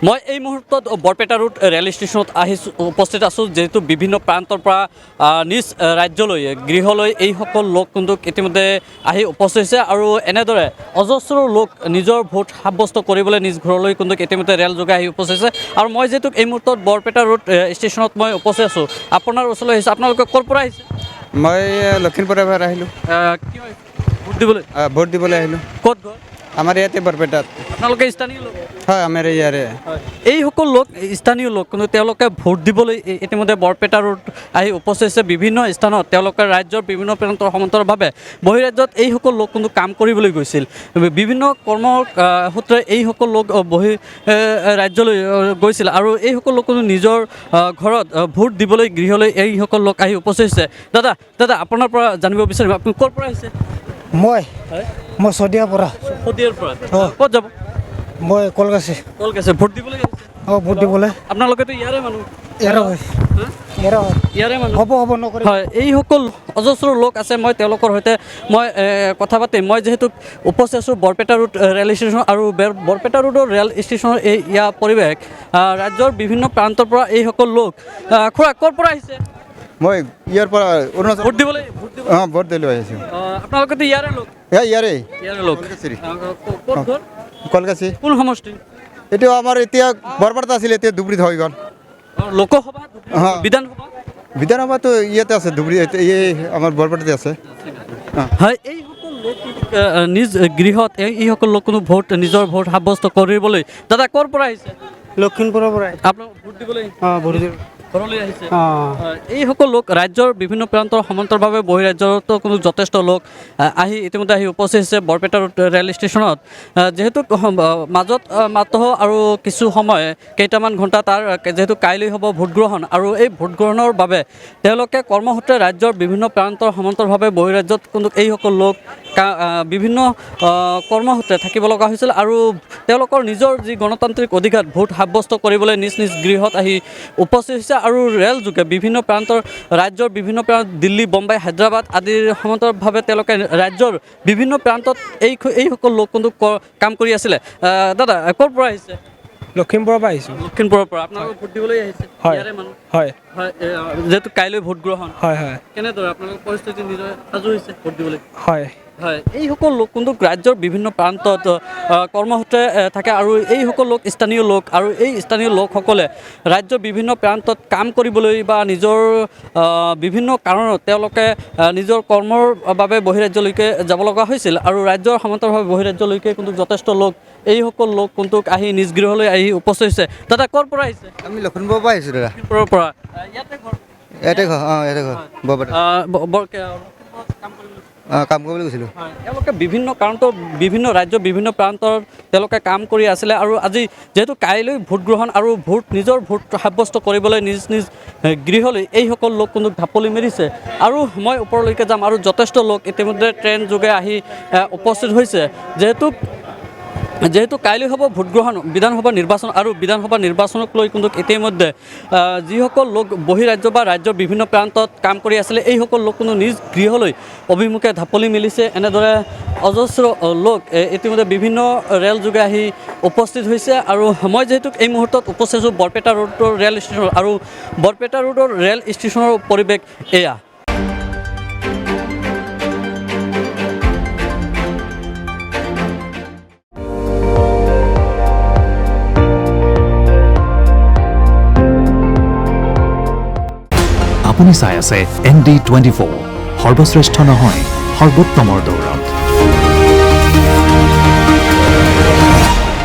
মই এই মুহূৰ্তত বৰপেটা ৰোড ৰেল ষ্টেচনত উপস্থিত আছোঁ, যেহেতু বিভিন্ন প্ৰান্তৰ পৰা নিজ ৰাজ্যলৈ গৃহলৈ এইসকল লোক কিন্তু ইতিমধ্যে আহি উপস্থিত হৈছে আৰু এনেদৰে অজস্ৰ লোক নিজৰ ভোট সাব্যস্ত কৰিবলৈ নিজ ঘৰলৈ কিন্তু ইতিমধ্যে ৰেল যোগে আহি উপস্থিত হৈছে। আৰু মই যিহেতু এই মুহূৰ্তত বৰপেটা ৰোড ষ্টেচনত মই উপস্থিত আছোঁ, আপোনাৰ ওচৰলৈ আহিছোঁ। আপোনালোকে ক'ৰ পৰা আহিছে? মই লখিমপুৰৰ পৰা আহিলোঁ। কি হয় ভোট দিবলৈ? ভোট দিবলৈ আহিলোঁ। ক'ত ঘৰ? আমাৰ ইয়াতে বৰপেটাত। আপোনালোকে স্থানীয় লোক? হয়, আমাৰ ইয়াৰে। এইসকল লোক স্থানীয় লোক, কিন্তু তেওঁলোকে ভোট দিবলৈ ইতিমধ্যে বৰপেটা ৰোড আহি উপস্থিত হৈছে। বিভিন্ন স্থানত তেওঁলোকে ৰাজ্যৰ বিভিন্ন প্ৰান্তৰ সমান্তৰালভাৱে বহিৰাজ্যত এইসকল লোক কিন্তু কাম কৰিবলৈ গৈছিল। বিভিন্ন কৰ্মৰ সূত্ৰে এইসকল লোক ৰাজ্যলৈ গৈছিল আৰু এইসকল লোক কিন্তু নিজৰ ঘৰত ভোট দিবলৈ গৃহলৈ এইসকল লোক আহি উপস্থিত হৈছে। দাদা আপোনাৰ পৰা জানিব বিচাৰিম, আপুনি ক'ৰ পৰা আহিছে? মই শদিয়াৰ পৰা। শদিয়াৰ পৰা ক'ত যাব? মই কলগাছি। ভোট দিবলৈ আহিছে? ভোট দিবলৈ। আপোনালোকেতো ইয়াৰে মানুহ? ইয়াৰে মানুহ হ'ব নকৰি। হয়, এইসকল অজস্ৰ লোক আছে, মই তেওঁলোকৰ সৈতে মই কথা পাতিম। মই যিহেতু উপস্থিত আছোঁ বৰপেটা ৰোড ৰেল ষ্টেচন আৰু বৰপেটা ৰোডৰ ৰেল ষ্টেচনৰ ইয়াৰ পৰিৱেশ ৰাজ্যৰ বিভিন্ন প্ৰান্তৰ পৰা এইসকল লোক। খুৰা ক'ৰ পৰা আহিছে? মই ইয়াৰ পৰা অৰুণাচল। ভোট দিবলৈ? ভোট দিলৈ আহিছোঁ। আপোনালোকেতো ইয়াৰে লোক? ইয়াৰে লোক। ক'ত ঘৰ? কলগাছি। কোন সমষ্টি? এইটো আমাৰ এতিয়া বৰপেটা আছিলে, এতিয়া ধুবুৰীত হৈ গ'ল। লোকসভা বিধানসভা? বিধানসভাটো ইয়াতে আছে, ধুবুৰী এই আমাৰ বৰপেটাতে আছে। হয়, এইসকল লোক নিজ গৃহত এইসকল লোক কোনো নিজৰ ভোট সাব্যস্ত কৰিবলৈ। দাদা ক'ৰ পৰা আহিছে? লখিমপুৰৰ পৰা। আপোনাক ভোট দিবলৈ? ভোট দিব ঘৰলৈ আহিছে। এইসকল লোক ৰাজ্যৰ বিভিন্ন প্ৰান্তৰ সমান্তৰালভাৱে বহিৰাজ্যতো কোনো যথেষ্ট লোক ইতিমধ্যে আহি উপস্থিত হৈছে বৰপেটা ৰেল ষ্টেচনত। যিহেতু মাজত মাত্ৰ আৰু কিছু সময় কেইটামান ঘণ্টা তাৰ যিহেতু কাইলৈ হ'ব ভোটগ্ৰহণ, আৰু এই ভোটগ্ৰহণৰ বাবে তেওঁলোকে কৰ্মসূত্ৰে ৰাজ্যৰ বিভিন্ন প্ৰান্তৰ সমান্তৰালভাৱে বহিৰাজ্যত কিন্তু এইসকল লোক বিভিন্ন কৰ্মসূত্ৰে থাকিব লগা হৈছিল আৰু তেওঁলোকৰ নিজৰ যি গণতান্ত্ৰিক অধিকাৰ ভোট সাব্যস্ত কৰিবলৈ নিজ নিজ গৃহত আহি উপস্থিত হৈছে। আৰু ৰেল যোগে বিভিন্ন প্ৰান্তৰ ৰাজ্যৰ বিভিন্ন প্ৰান্ত দিল্লী, বম্বাই, হায়দৰাবাদ আদিৰ সমান্তৰালভাৱে তেওঁলোকে ৰাজ্যৰ বিভিন্ন প্ৰান্তত এইসকল লোক কিন্তু কাম কৰি আছিলে। দাদা ক'ৰ পৰা আহিছে? লখিমপুৰৰ পৰা আহিছোঁ। লখিমপুৰৰ পৰা। আপোনালোকে ভোট দিবলৈ আহিছে? হয়। ইয়াৰে মানুহ? হয়। যিহেতু কাইলৈ ভোট গ্ৰহণ। হয়। কেনেদৰে আপোনালোকৰ পৰিস্থিতি নিজৰ সাজু হৈছে ভোট দিবলৈ? হয়। এইসকল লোক কিন্তু ৰাজ্যৰ বিভিন্ন প্ৰান্তত কৰ্মসূত্ৰে থাকে আৰু এইসকল লোক স্থানীয় লোক, আৰু এই স্থানীয় লোকসকলে ৰাজ্যৰ বিভিন্ন প্ৰান্তত কাম কৰিবলৈ বা নিজৰ বিভিন্ন কাৰণত তেওঁলোকে নিজৰ কৰ্মৰ বাবে বহিৰাজ্যলৈকে যাব লগা হৈছিল আৰু ৰাজ্যৰ সমান্তৰালভাৱে বহিৰাজ্যলৈকে কিন্তু যথেষ্ট লোক এইসকল লোক কিন্তু আহি নিজ গৃহলৈ আহি উপস্থিত হৈছে। দাদা ক'ৰ পৰা আহিছে? আমি লখিমপুৰৰ পৰা আহিছোঁ দাদা। লখিমপুৰৰ পৰা। ইয়াতে ঘৰ? ইয়াতে ঘৰ বৰপেটা। কাম কৰিবলৈ গৈছিলোঁ। তেওঁলোকে বিভিন্ন কাৰণত বিভিন্ন ৰাজ্যৰ বিভিন্ন প্ৰান্তৰ তেওঁলোকে কাম কৰি আছিলে আৰু আজি যিহেতু কাইলৈ ভোটগ্ৰহণ আৰু নিজৰ ভোট সাব্যস্ত কৰিবলৈ নিজ নিজ গৃহলৈ এইসকল লোক কিন্তু ঢাপলি মেলিছে। আৰু মই ওপৰলৈকে যাম আৰু যথেষ্ট লোক ইতিমধ্যে ট্ৰেইন যোগে আহি উপস্থিত হৈছে। যিহেতু কাইলৈ হ'ব ভোটগ্ৰহণ, বিধানসভা নিৰ্বাচন, আৰু বিধানসভা নিৰ্বাচনক লৈ কিন্তু ইতিমধ্যে যিসকল লোক বহিৰাজ্য বা ৰাজ্যৰ বিভিন্ন প্ৰান্তত কাম কৰি আছিলে এইসকল লোক কিন্তু নিজ গৃহলৈ অভিমুখে ঢাপলি মেলিছে। এনেদৰে অজস্ৰ লোক ইতিমধ্যে বিভিন্ন ৰেল যোগে আহি উপস্থিত হৈছে। আৰু মই যিহেতু এই মুহূৰ্তত উপস্থিত আছোঁ বৰপেটা ৰোডৰ ৰেল ষ্টেচনত, আৰু বৰপেটা ৰোডৰ ৰেল ষ্টেচনৰ পৰিৱেশ এয়া। আপুনি চাই আছে ND24, সৰ্বশ্ৰেষ্ঠ নহয় সৰ্বোত্তমৰ দৌৰত।